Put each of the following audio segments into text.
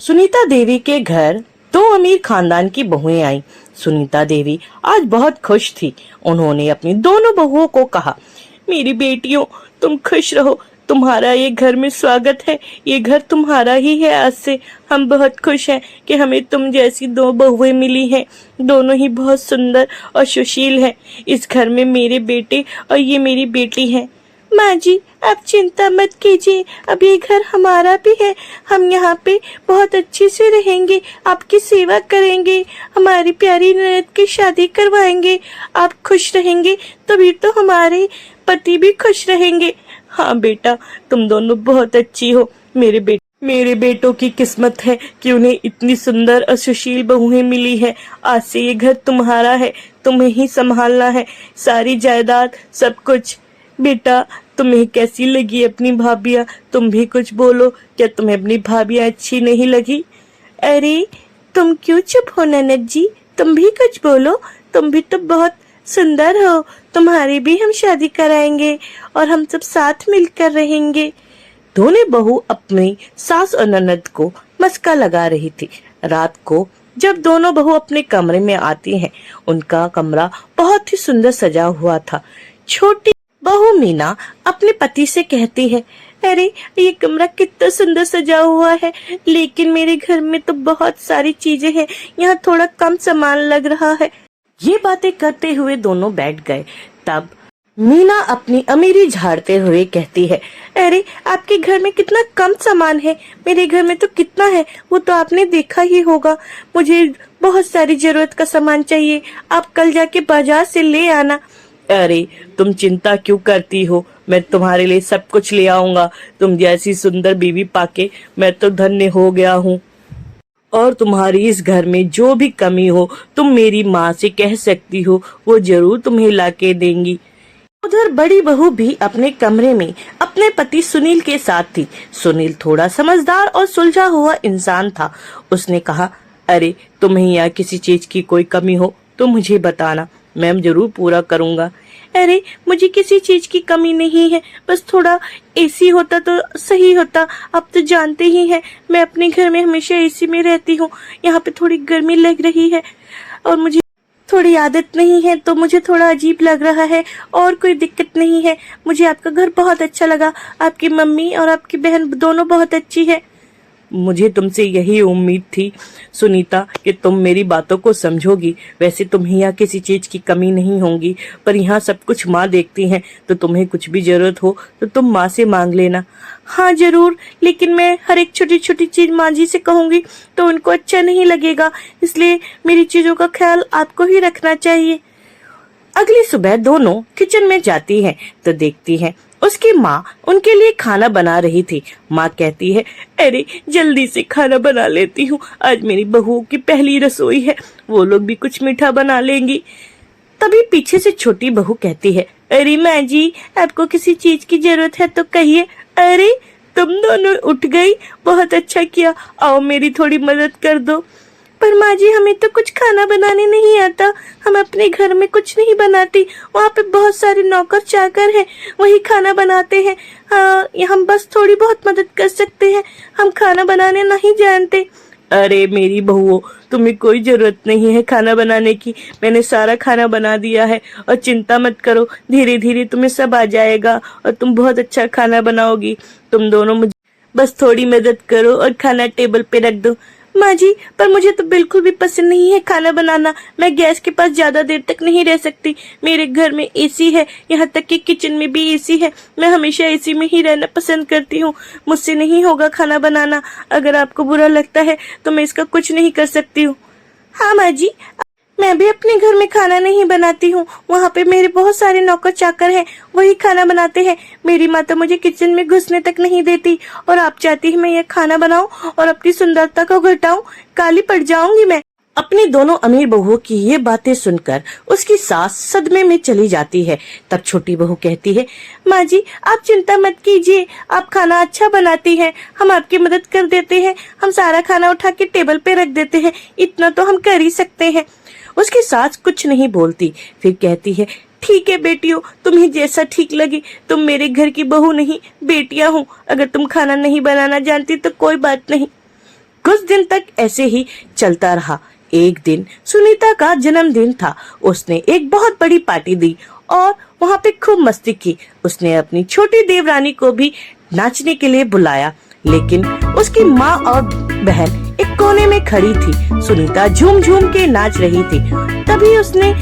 सुनीता देवी के घर दो अमीर खानदान की बहुएं आईं। सुनीता देवी आज बहुत खुश थी। उन्होंने अपनी दोनों बहुओं को कहा, मेरी बेटियों, तुम खुश रहो, तुम्हारा ये घर में स्वागत है। ये घर तुम्हारा ही है आज से। हम बहुत खुश हैं कि हमें तुम जैसी दो बहुएं मिली हैं। दोनों ही बहुत सुंदर और सुशील हैं। इस घर में मेरे बेटे और ये मेरी बेटी है। माँ जी, आप चिंता मत कीजिए, अब ये घर हमारा भी है। हम यहाँ पे बहुत अच्छे से रहेंगे, आपकी सेवा करेंगे, हमारी प्यारी ननद की शादी करवाएंगे। आप खुश रहेंगे तभी तो हमारे पति भी खुश रहेंगे। हाँ बेटा, तुम दोनों बहुत अच्छी हो। मेरे बेटों की किस्मत है कि उन्हें इतनी सुंदर और सुशील बहुएं मिली है। आज से ये घर तुम्हारा है, तुम्हें ही संभालना है, सारी जायदाद, सब कुछ। बेटा, तुम्हें कैसी लगी अपनी भाभियां? तुम भी कुछ बोलो। क्या तुम्हें अपनी भाभियां अच्छी नहीं लगी? अरे तुम क्यों चुप हो ननद जी, तुम भी कुछ बोलो। तुम भी तो बहुत सुंदर हो, तुम्हारी भी हम शादी कराएंगे और हम सब साथ मिलकर रहेंगे। दोनों बहू अपनी सास और ननद को मस्का लगा रही थी। रात को जब दोनों बहू अपने कमरे में आती हैं, उनका कमरा बहुत ही सुंदर सजा हुआ था। छोटी बहू मीना अपने पति से कहती है, अरे ये कमरा कितना सुंदर सजा हुआ है, लेकिन मेरे घर में तो बहुत सारी चीजें हैं, यहाँ थोड़ा कम सामान लग रहा है। ये बातें करते हुए दोनों बैठ गए। तब मीना अपनी अमीरी झाड़ते हुए कहती है, अरे आपके घर में कितना कम सामान है, मेरे घर में तो कितना है, वो तो आपने देखा ही होगा। मुझे बहुत सारी जरूरत का सामान चाहिए, आप कल जाके बाजार से ले आना। अरे तुम चिंता क्यों करती हो, मैं तुम्हारे लिए सब कुछ ले आऊंगा। तुम जैसी सुंदर बीवी पाके मैं तो धन्य हो गया हूँ। और तुम्हारी इस घर में जो भी कमी हो, तुम मेरी माँ से कह सकती हो, वो जरूर तुम्हें लाके देंगी। उधर बड़ी बहू भी अपने कमरे में अपने पति सुनील के साथ थी। सुनील थोड़ा समझदार और सुलझा हुआ इंसान था। उसने कहा, अरे तुम्हें यहाँ किसी चीज की कोई कमी हो तो मुझे बताना, मैं जरूर पूरा करूंगा। अरे मुझे किसी चीज की कमी नहीं है, बस थोड़ा एसी होता तो सही होता। आप तो जानते ही हैं, मैं अपने घर में हमेशा एसी में रहती हूँ। यहाँ पे थोड़ी गर्मी लग रही है और मुझे थोड़ी आदत नहीं है, तो मुझे थोड़ा अजीब लग रहा है। और कोई दिक्कत नहीं है, मुझे आपका घर बहुत अच्छा लगा। आपकी मम्मी और आपकी बहन दोनों बहुत अच्छी है। मुझे तुमसे यही उम्मीद थी सुनीता कि तुम मेरी बातों को समझोगी। वैसे तुम्हें यहाँ किसी चीज की कमी नहीं होगी, पर यहाँ सब कुछ माँ देखती हैं, तो तुम्हें कुछ भी जरूरत हो तो तुम माँ से मांग लेना। हाँ जरूर, लेकिन मैं हर एक छोटी छोटी चीज माँ जी से कहूंगी तो उनको अच्छा नहीं लगेगा, इसलिए मेरी चीजों का ख्याल आपको ही रखना चाहिए। अगली सुबह दोनों किचन में जाती हैं तो देखती हैं उसकी माँ उनके लिए खाना बना रही थी। माँ कहती है, अरे जल्दी से खाना बना लेती हूँ, आज मेरी बहुओं की पहली रसोई है, वो लोग भी कुछ मीठा बना लेंगी। तभी पीछे से छोटी बहू कहती है, अरे माँ जी, आपको किसी चीज की जरूरत है तो कहिए। अरे तुम दोनों उठ गई, बहुत अच्छा किया, आओ मेरी थोड़ी मदद कर दो। पर माँ जी, हमें तो कुछ खाना बनाने नहीं आता, हम अपने घर में कुछ नहीं बनाती, वहाँ पे बहुत सारे नौकर चाकर हैं, वही खाना बनाते हैं। हाँ, हम बस थोड़ी बहुत मदद कर सकते हैं, हम खाना बनाने नहीं जानते। अरे मेरी बहुओं, तुम्हें कोई जरूरत नहीं है खाना बनाने की, मैंने सारा खाना बना दिया है। और चिंता मत करो, धीरे धीरे तुम्हें सब आ जाएगा और तुम बहुत अच्छा खाना बनाओगी। तुम दोनों मुझे बस थोड़ी मदद करो और खाना टेबल पे रख दो। माँ जी, पर मुझे तो बिल्कुल भी पसंद नहीं है खाना बनाना, मैं गैस के पास ज्यादा देर तक नहीं रह सकती। मेरे घर में एसी है, यहाँ तक कि किचन में भी एसी है, मैं हमेशा एसी में ही रहना पसंद करती हूँ। मुझसे नहीं होगा खाना बनाना, अगर आपको बुरा लगता है तो मैं इसका कुछ नहीं कर सकती हूँ। हाँ माँ जी, मैं भी अपने घर में खाना नहीं बनाती हूँ, वहाँ पे मेरे बहुत सारे नौकर चाकर हैं, वही खाना बनाते हैं। मेरी माँ तो मुझे किचन में घुसने तक नहीं देती, और आप चाहती है मैं ये खाना बनाऊं और अपनी सुंदरता को घटाऊं? काली पड़ जाऊंगी मैं। अपनी दोनों अमीर बहुओं की ये बातें सुनकर उसकी सास सदमे में चली जाती है। तब छोटी बहू कहती है, माँ जी आप चिंता मत कीजिए, आप खाना अच्छा बनाती हैं, हम आपकी मदद कर देते हैं, हम सारा खाना उठा के टेबल पे रख देते हैं, इतना तो हम कर ही सकते हैं। उसकी सास कुछ नहीं बोलती, फिर कहती है, ठीक है बेटियों, तुम्हें जैसा ठीक लगे, तुम मेरे घर की बहू नहीं बेटियां हो, अगर तुम खाना नहीं बनाना जानती तो कोई बात नहीं। कुछ दिन तक ऐसे ही चलता रहा। एक दिन सुनीता का जन्मदिन था। उसने एक बहुत बड़ी पार्टी दी और वहाँ पे खूब मस्ती की। उसने अपनी छोटी देवरानी को भी नाचने के लिए बुलाया, लेकिन उसकी माँ और बहन एक कोने में खड़ी थी। सुनीता झूम झूम के नाच रही थी। तभी उसने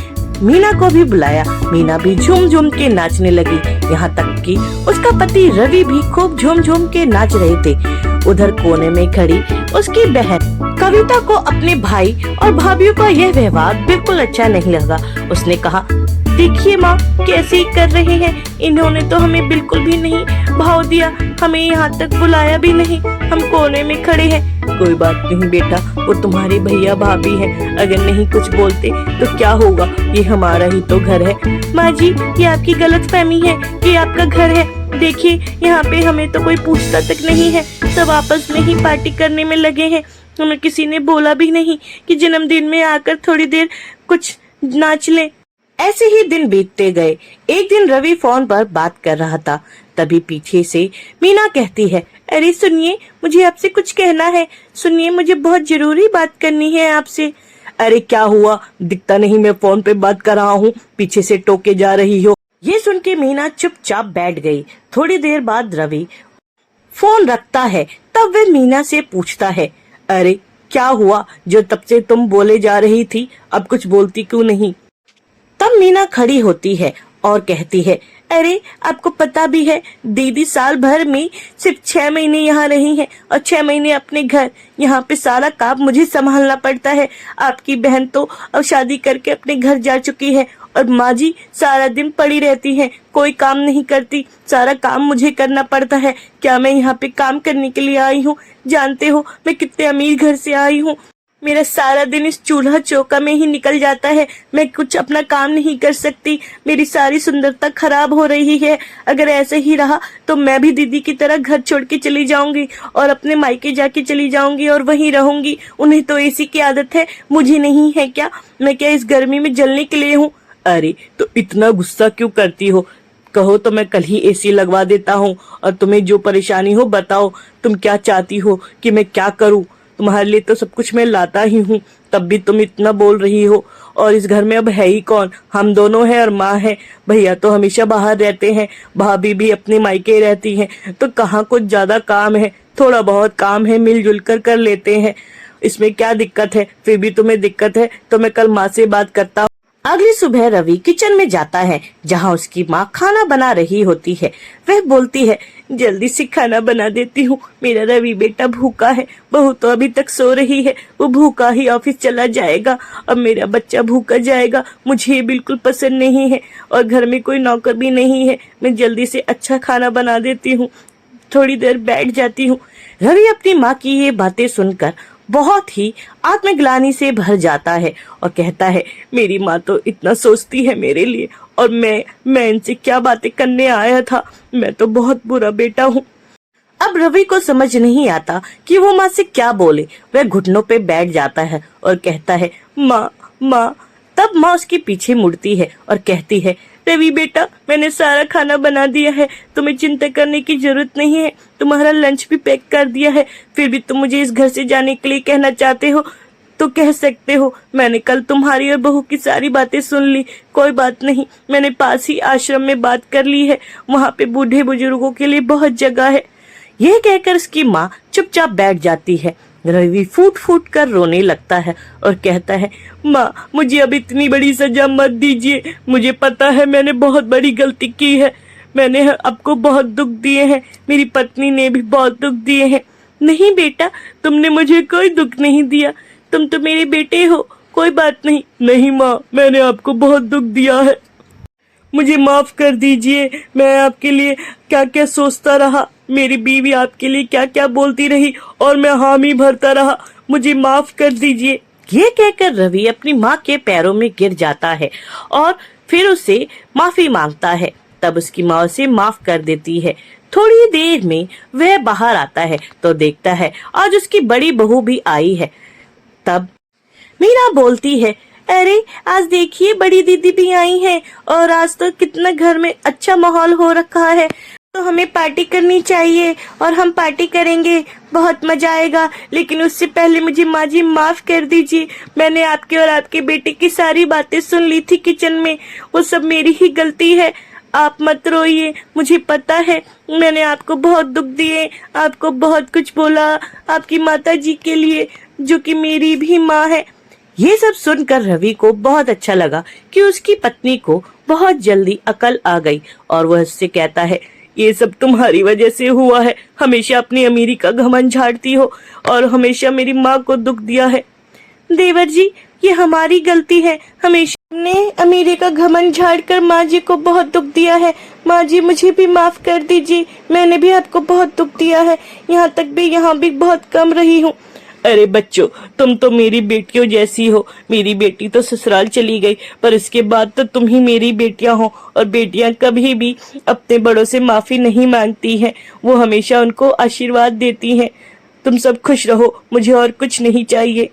मीना को भी बुलाया। मीना भी झूम झूम के नाचने लगी। यहाँ तक कि उसका पति रवि भी खूब झूम झूम के नाच रहे थे। उधर कोने में खड़ी उसकी बहन कविता को अपने भाई और भाभीियों का यह व्यवहार बिल्कुल अच्छा नहीं लगा। उसने कहा, देखिए माँ कैसे कर रहे हैं, इन्होंने तो हमें बिल्कुल भी नहीं भाव दिया, हमें यहाँ तक बुलाया भी नहीं, हम कोने में खड़े हैं। कोई बात नहीं बेटा, वो तुम्हारे भैया भाभी हैं, अगर नहीं कुछ बोलते तो क्या होगा, ये हमारा ही तो घर है। माँ जी ये आपकी गलतफहमी है, ये आपका घर है। देखिए यहाँ पे हमें तो कोई पूछता तक नहीं है, सब आपस में ही पार्टी करने में लगे हैं। हमें किसी ने बोला भी नहीं कि जन्मदिन में आकर थोड़ी देर कुछ नाच लें। ऐसे ही दिन बीतते गए। एक दिन रवि फोन पर बात कर रहा था। तभी पीछे से मीना कहती है, अरे सुनिए, मुझे आपसे कुछ कहना है। सुनिए, मुझे बहुत जरूरी बात करनी है आपसे। अरे क्या हुआ, दिखता नहीं मैं फोन पे बात कर रहा हूँ, पीछे से टोके जा रही हो। ये सुन के मीना चुपचाप बैठ गई। थोड़ी देर बाद रवि फोन रखता है। तब वह मीना से पूछता है, अरे क्या हुआ, जो तब से तुम बोले जा रही थी, अब कुछ बोलती क्यों नहीं। तब मीना खड़ी होती है और कहती है, अरे आपको पता भी है, दीदी साल भर में सिर्फ 6 महीने यहाँ रही हैं और 6 महीने अपने घर। यहाँ पे सारा काम मुझे संभालना पड़ता है। आपकी बहन तो अब शादी करके अपने घर जा चुकी है और माँ जी सारा दिन पड़ी रहती हैं, कोई काम नहीं करती, सारा काम मुझे करना पड़ता है। क्या मैं यहाँ पे काम करने के लिए आई हूँ? जानते हो मैं कितने अमीर घर से आई हूँ। मेरा सारा दिन इस चूल्हा चौका में ही निकल जाता है, मैं कुछ अपना काम नहीं कर सकती, मेरी सारी सुंदरता खराब हो रही है। अगर ऐसे ही रहा तो मैं भी दीदी की तरह घर छोड़ के चली जाऊंगी और अपने मायके जाके चली जाऊंगी और वहीं रहूंगी। उन्हें तो एसी की आदत है, मुझे नहीं है क्या? मैं क्या इस गर्मी में जलने के लिए हूँ? अरे तो इतना गुस्सा क्यों करती हो? कहो तो मैं कल ही एसी लगवा देता हूँ। और तुम्हें जो परेशानी हो बताओ, तुम क्या चाहती हो कि मैं क्या करूँ? तुम्हारे लिए तो सब कुछ मैं लाता ही हूँ, तब भी तुम इतना बोल रही हो। और इस घर में अब है ही कौन? हम दोनों हैं और माँ है। भैया तो हमेशा बाहर रहते हैं, भाभी भी अपने मायके रहती हैं, तो कहाँ कुछ ज्यादा काम है? थोड़ा बहुत काम है, मिलजुल कर लेते हैं, इसमें क्या दिक्कत है? फिर भी तुम्हें दिक्कत है तो मैं कल माँ से बात करता हूँ। अगली सुबह रवि किचन में जाता है, जहाँ उसकी माँ खाना बना रही होती है। वह बोलती है, जल्दी से खाना बना देती हूँ, मेरा रवि बेटा भूखा है। बहू तो अभी तक सो रही है, वो भूखा ही ऑफिस चला जाएगा, अब मेरा बच्चा भूखा जाएगा। मुझे ये बिल्कुल पसंद नहीं है और घर में कोई नौकर भी नहीं है। मैं जल्दी से अच्छा खाना बना देती हूँ, थोड़ी देर बैठ जाती हूँ। रवि अपनी माँ की ये बातें सुनकर बहुत ही आत्मग्लानि से भर जाता है और कहता है, मेरी माँ तो इतना सोचती है मेरे लिए और मैं इनसे क्या बातें करने आया था, मैं तो बहुत बुरा बेटा हूँ। अब रवि को समझ नहीं आता कि वो माँ से क्या बोले। वह घुटनों पे बैठ जाता है और कहता है, माँ माँ। तब माँ उसके पीछे मुड़ती है और कहती है, रवि बेटा मैंने सारा खाना बना दिया है, तुम्हें चिंता करने की जरूरत नहीं है, तुम्हारा लंच भी पैक कर दिया है। फिर भी तुम मुझे इस घर से जाने के लिए कहना चाहते हो तो कह सकते हो। मैंने कल तुम्हारी और बहू की सारी बातें सुन ली, कोई बात नहीं, मैंने पास ही आश्रम में बात कर ली है, वहाँ पे बूढ़े बुजुर्गों के लिए बहुत जगह है। यह कहकर उसकी माँ चुपचाप बैठ जाती है। रवि फूट फूट कर रोने लगता है और कहता है, माँ मुझे अब इतनी बड़ी सजा मत दीजिए, मुझे पता है मैंने बहुत बड़ी गलती की है, मैंने आपको बहुत दुख दिए हैं, मेरी पत्नी ने भी बहुत दुख दिए हैं। नहीं बेटा, तुमने मुझे कोई दुख नहीं दिया, तुम तो मेरे बेटे हो, कोई बात नहीं। नहीं माँ, मैंने आपको बहुत दुख दिया है, मुझे माफ कर दीजिए। मैं आपके लिए क्या क्या सोचता रहा, मेरी बीवी आपके लिए क्या क्या बोलती रही और मैं हामी भरता रहा, मुझे माफ कर दीजिए। ये कहकर रवि अपनी माँ के पैरों में गिर जाता है और फिर उसे माफी मांगता है। तब उसकी माँ उसे माफ कर देती है। थोड़ी देर में वह बाहर आता है तो देखता है आज उसकी बड़ी बहू भी आई है। तब मीना बोलती है, अरे आज देखिए बड़ी दीदी भी आई हैं और आज तो कितना घर में अच्छा माहौल हो रखा है। तो हमें पार्टी करनी चाहिए और हम पार्टी करेंगे, बहुत मजा आएगा। लेकिन उससे पहले मुझे माँ जी माफ कर दीजिए, मैंने आपके और आपके बेटे की सारी बातें सुन ली थी किचन में, वो सब मेरी ही गलती है। आप मत रोइए, मुझे पता है मैंने आपको बहुत दुख दिए, आपको बहुत कुछ बोला आपकी माता जी के लिए, जो कि मेरी भी माँ है। ये सब सुनकर रवि को बहुत अच्छा लगा कि उसकी पत्नी को बहुत जल्दी अकल आ गई और वह उससे कहता है, ये सब तुम्हारी वजह से हुआ है, हमेशा अपनी अमीरी का घमंड झाड़ती हो और हमेशा मेरी माँ को दुख दिया है। देवर जी, ये हमारी गलती है, हमेशा हमने अमीरी का घमंड झाड़कर माँ जी को बहुत दुख दिया है। माँ जी मुझे भी माफ कर दीजिए, मैंने भी आपको बहुत दुख दिया है, यहाँ भी बहुत कम रही हूँ। अरे बच्चों, तुम तो मेरी बेटियों जैसी हो। मेरी बेटी तो ससुराल चली गई, पर इसके बाद तो तुम ही मेरी बेटियां हो, और बेटियां कभी भी अपने बड़ों से माफी नहीं मांगती हैं, वो हमेशा उनको आशीर्वाद देती हैं। तुम सब खुश रहो, मुझे और कुछ नहीं चाहिए।